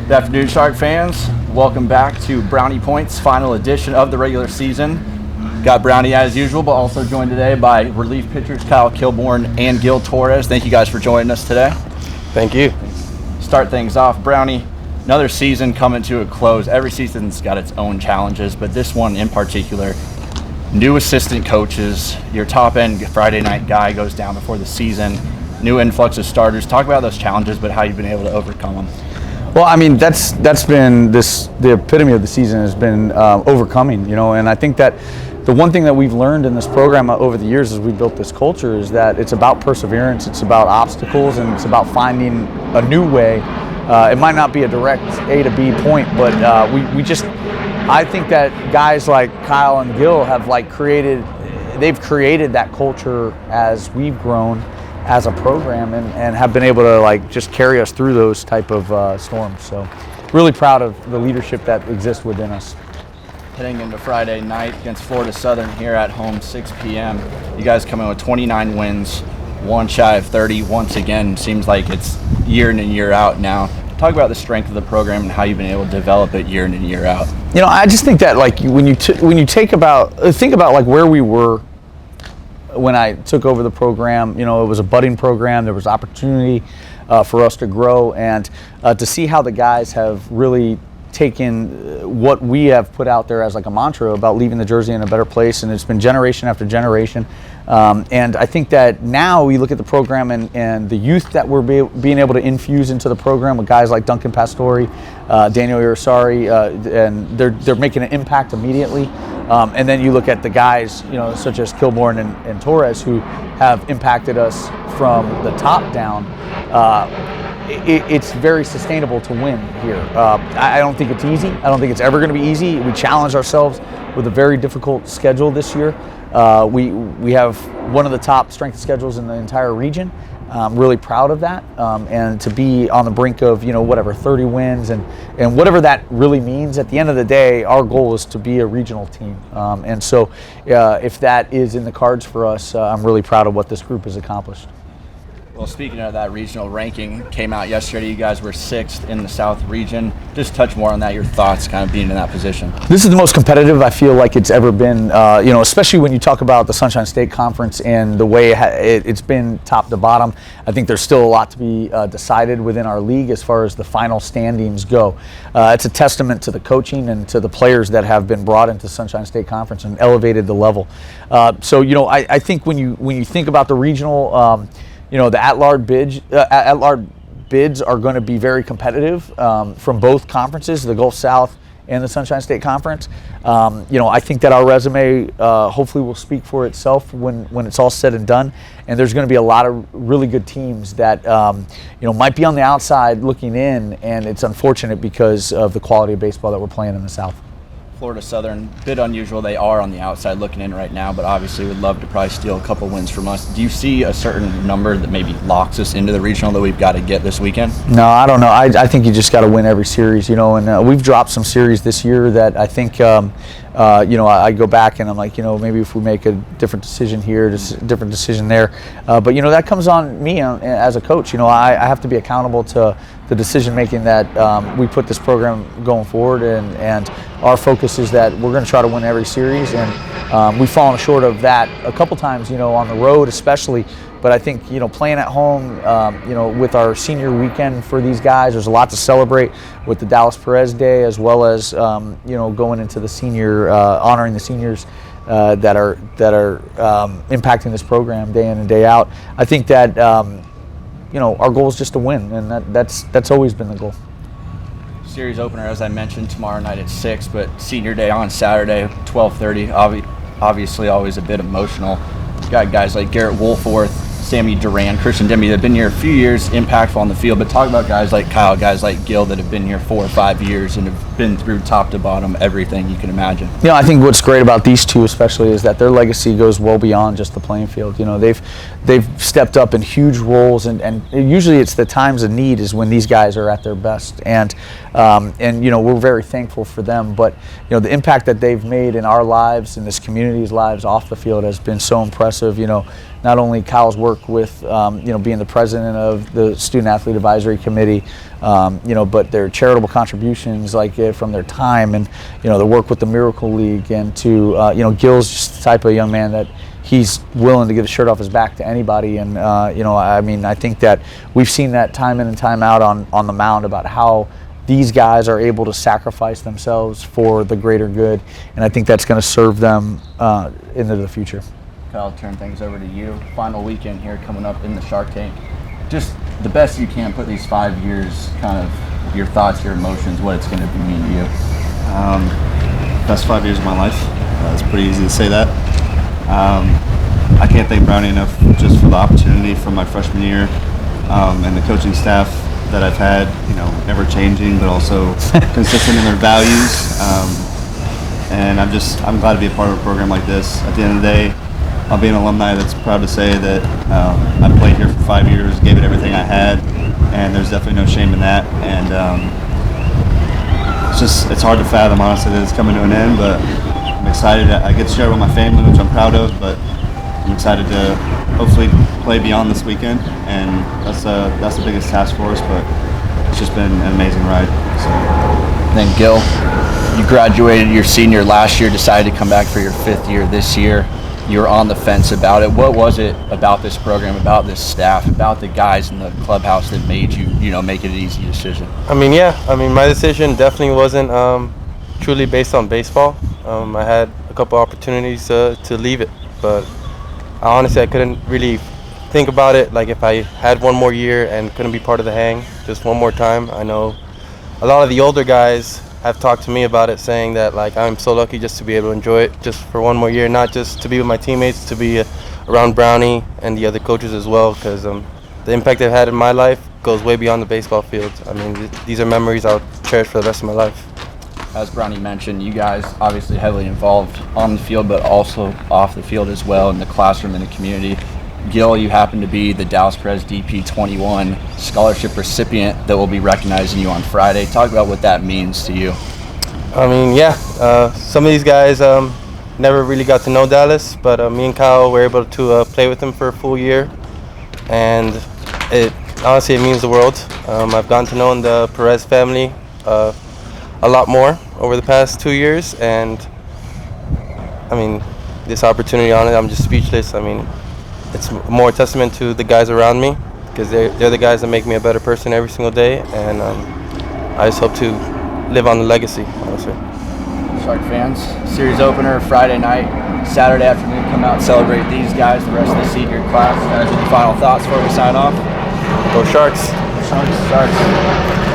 Good afternoon, Shark fans. Welcome back to Brownie Point's final edition of the regular season. Got Brownie as usual, but also joined today by relief pitchers Kyle Kilborn and Gil Torres. Thank you guys for joining us today. Thank you. Start things off, Brownie. Another season coming to a close. Every season's got its own challenges, but this one in particular, new assistant coaches, your top end Friday night guy goes down before the season, new influx of starters. Talk about those challenges, but how you've been able to overcome them. Well, I mean, that's been the epitome of the season has been overcoming, and I think that the one thing that we've learned in this program over the years as we built this culture is that it's about perseverance, it's about obstacles, and it's about finding a new way. It might not be a direct A to B point, but I think that guys like Kyle and Gil have they've created that culture as we've grown as a program and have been able to just carry us through those type of storms. So really proud of the leadership that exists within us. Heading into Friday night against Florida Southern here at home, 6 p.m. You guys come in with 29 wins, one shy of 30. Once again, seems like it's year in and year out now. Talk about the strength of the program and how you've been able to develop it year in and year out. I just think that when you think about where we were when I took over the program, it was a budding program. There was opportunity for us to grow and to see how the guys have really taken what we have put out there as a mantra about leaving the jersey in a better place, and it's been generation after generation. And I think that now we look at the program and the youth that we're being able to infuse into the program with guys like Duncan Pastore, Daniel Irisari, and they're making an impact immediately. And then you look at the guys, such as Kilborn and Torres, who have impacted us from the top down. It's very sustainable to win here. I don't think it's easy. I don't think it's ever going to be easy. We challenge ourselves with a very difficult schedule this year. We have one of the top strength schedules in the entire region. I'm really proud of that, and to be on the brink of 30 wins and whatever that really means. At the end of the day, our goal is to be a regional team, and so if that is in the cards for us, I'm really proud of what this group has accomplished. Well, speaking of that, regional ranking came out yesterday. You guys were 6th in the South region. Just touch more on that, your thoughts kind of being in that position. This is the most competitive I feel like it's ever been, especially when you talk about the Sunshine State Conference and the way it's been top to bottom. I think there's still a lot to be decided within our league as far as the final standings go. It's a testament to the coaching and to the players that have been brought into Sunshine State Conference and elevated the level. I think when you think about the regional, the at-large bids are going to be very competitive from both conferences, the Gulf South and the Sunshine State Conference. I think that our resume hopefully will speak for itself when it's all said and done. And there's going to be a lot of really good teams that might be on the outside looking in, and it's unfortunate because of the quality of baseball that we're playing in the South. Florida Southern, bit unusual. They are on the outside looking in right now, but obviously would love to probably steal a couple wins from us. Do you see a certain number that maybe locks us into the regional that we've got to get this weekend? No, I don't know. I think you just got to win every series, and we've dropped some series this year that I think, I go back and I'm like, maybe if we make a different decision here, just a different decision there. But that comes on me as a coach. I have to be accountable to the decision making that we put this program going forward, and our focus is that we're going to try to win every series, and we've fallen short of that a couple times, on the road especially. But I think playing at home, with our senior weekend for these guys, there's a lot to celebrate with the Dallas Perez Day, as well as going into the senior, honoring the seniors that are impacting this program day in and day out. I think that our goal is just to win, and that's always been the goal. Series opener, as I mentioned, tomorrow night at 6, but senior day on Saturday, 12:30. Obviously, always a bit emotional. You got guys like Garrett Wolforth, Sammy Duran, Christian Demby that have been here a few years, impactful on the field. But talk about guys like Kyle, guys like Gil that have been here 4 or 5 years and have been through top to bottom everything you can imagine. I think what's great about these two especially is that their legacy goes well beyond just the playing field. They've stepped up in huge roles, and usually it's the times of need is when these guys are at their best, and we're very thankful for them. But the impact that they've made in our lives, in this community's lives off the field, has been so impressive. Not only Kyle's work with being the president of the Student Athlete Advisory Committee, but their charitable contributions, like from their time, and the work with the Miracle League, and to Gil's just the type of young man that he's willing to get his shirt off his back to anybody. And I think that we've seen that time in and time out on the mound about how these guys are able to sacrifice themselves for the greater good, and I think that's going to serve them into the future. Kyle, turn things over to you. Final weekend here coming up in the Shark Tank. Just the best you can, put these 5 years, kind of your thoughts, your emotions, what it's going to mean to you. Best 5 years of my life. It's pretty easy to say that. I can't thank Brownie enough just for the opportunity from my freshman year, and the coaching staff that I've had, never changing, but also consistent in their values. And I'm glad to be a part of a program like this. At the end of the day, I'll be an alumni that's proud to say that I played here for 5 years, gave it everything I had, and there's definitely no shame in that. And it's hard to fathom, honestly, that it's coming to an end, but I'm excited. I get to share it with my family, which I'm proud of, but I'm excited to hopefully play beyond this weekend, and that's the biggest task for us, but it's just been an amazing ride. So. Then Gil, you graduated your senior last year, decided to come back for your 5th year this year. You were on the fence about it. What was it about this program, about this staff, about the guys in the clubhouse that made you, make it an easy decision? My decision definitely wasn't truly based on baseball. I had a couple opportunities to leave it, but honestly I couldn't really think about it. Like, if I had one more year and couldn't be part of the hang just one more time. I know a lot of the older guys have talked to me about it, saying that I'm so lucky just to be able to enjoy it just for one more year, not just to be with my teammates, to be around Brownie and the other coaches as well, because the impact they've had in my life goes way beyond the baseball field. These are memories I'll cherish for the rest of my life. As Brownie mentioned, you guys obviously heavily involved on the field, but also off the field as well, in the classroom and the community. Gil, you happen to be the Dallas Perez DP21 scholarship recipient that will be recognizing you on Friday. Talk about what that means to you. Some of these guys never really got to know Dallas, but me and Kyle were able to play with him for a full year, and it means the world. I've gotten to know the Perez family a lot more over the past 2 years, and this opportunity on it, I'm just speechless. It's more a testament to the guys around me, because they're the guys that make me a better person every single day, and I just hope to live on the legacy, honestly. Shark fans, series opener Friday night, Saturday afternoon, come out and celebrate these guys, the rest of the senior class. Any final thoughts before we sign off? Go Sharks! Sharks.